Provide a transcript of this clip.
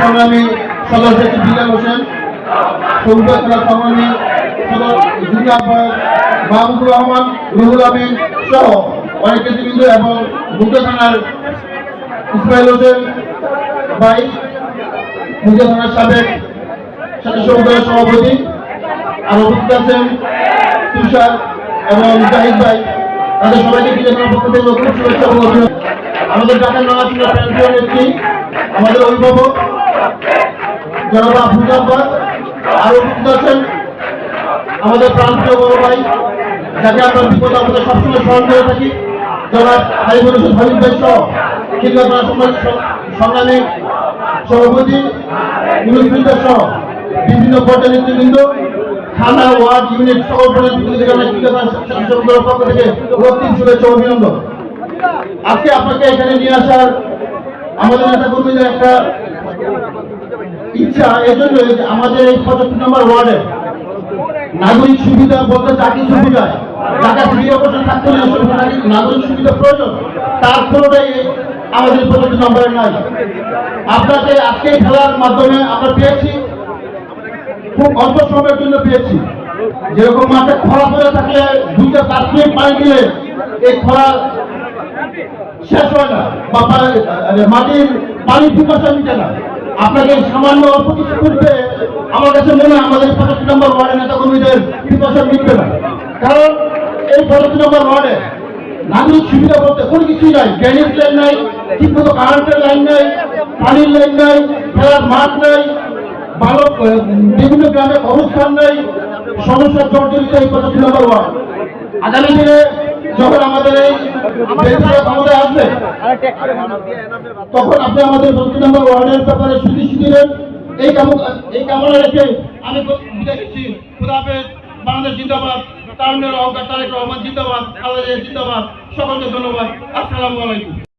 সংগ্রামী সদস্য বিলাল হোসেন, সংগ্রামী জুনিয়র মাহমুদুর রহমান, রুহুল আমিন সহ অনেক নেতৃবৃন্দ এবং মুগদা থানার ইসমাইল হোসেন ভাই, মুগদা থানার সাবেক সাথী সমুদায়ের সভাপতি, আর উপস্থিত আছেন তুষার এবং জাহিদ ভাই। তাদের সবাইকে বিজেপির পক্ষ থেকে নতুন শুভেচ্ছা এবং অভিনন্দন। আমাদের ঢাকার নয়াশিলা প্রান্তীয় নেত্রী, আমাদের অভিভাবক জনাব আফরুজ আব্বাস, আর উপস্থিত আছেন আমাদের প্রান্তীয় বড় ভাই, যাকে আমরা বিপদ আমাদের সবসময় স্মরণ করে থাকি, জনাব হাবিবুর রশিদ হাবিব ভাই সহ খিলগাঁও সংগ্রামী সভাপতি মুরব্বীবৃন্দ সহ বিভিন্ন পর্যায়ের নেতৃবৃন্দ, থানা, ওয়ার্ড, ইউনিট সকল পর্যায়ের পক্ষ থেকে রক্তিম শুভেচ্ছা অভিনন্দন। আজকে আপনাকে এখানে নিয়ে আসার আমাদের নেতা কর্মীদের একটা ইচ্ছা, এজন্য আমাদের এই 75 নম্বর ওয়ার্ডে নাগরিক সুবিধা বলতে যা কিছু বোঝায়, ঢাকা সিটি কর্পোরেশন থাকতে নাগরিক সুবিধা প্রয়োজন, তার কোনোটাই আমাদের 75 নম্বরে নাই। আপনাকে আজকে খেলার মাধ্যমে আমরা পেয়েছি, খুব অল্প সময়ের জন্য পেয়েছি। যেরকম মাঠে খরা করে থাকলে 2-4 মিনিট পানি দিলে এই খরা শেষ হয় না, বা মাটির পানি পিপাসা মিটে না। আপনাকে সামান্য অল্প কিছু করতে আমার কাছে মনে হয় আমাদের 75 নম্বর ওয়ার্ডের নেতা কর্মীদের পিপাসা মিটবে না। কারণ এই 75 নম্বর ওয়ার্ডে নাগরিক সুবিধা বলতে কোনো কিছুই নাই। ড্রেনেজ লাইন নাই, ঠিকমতো কারেন্টের লাইন নাই, পানির লাইন নাই, খেলার মাঠ নাই, ভালো বিভিন্ন গ্রামে অবস্থান নাই, সমস্যার জর্জরিত এই 75 নম্বর ওয়ার্ড। আগামী দিনে যখন আমাদের এই ক্ষমতায় আসবে, তখন আপনি আমাদের 75 নম্বর ওয়ার্ডের ব্যাপারে সুদৃষ্টি দিলেন। এই কামনা রেখে আমি বিদায় নিচ্ছি। খুদা হাফেজ। বাংলাদেশ জিন্দাবাদ, তারুণ্যের অহংকার তারেক রহমান জিন্দাবাদ, আল্লাহ জিন্দাবাদ। সকলকে ধন্যবাদ। আসসালামু আলাইকুম।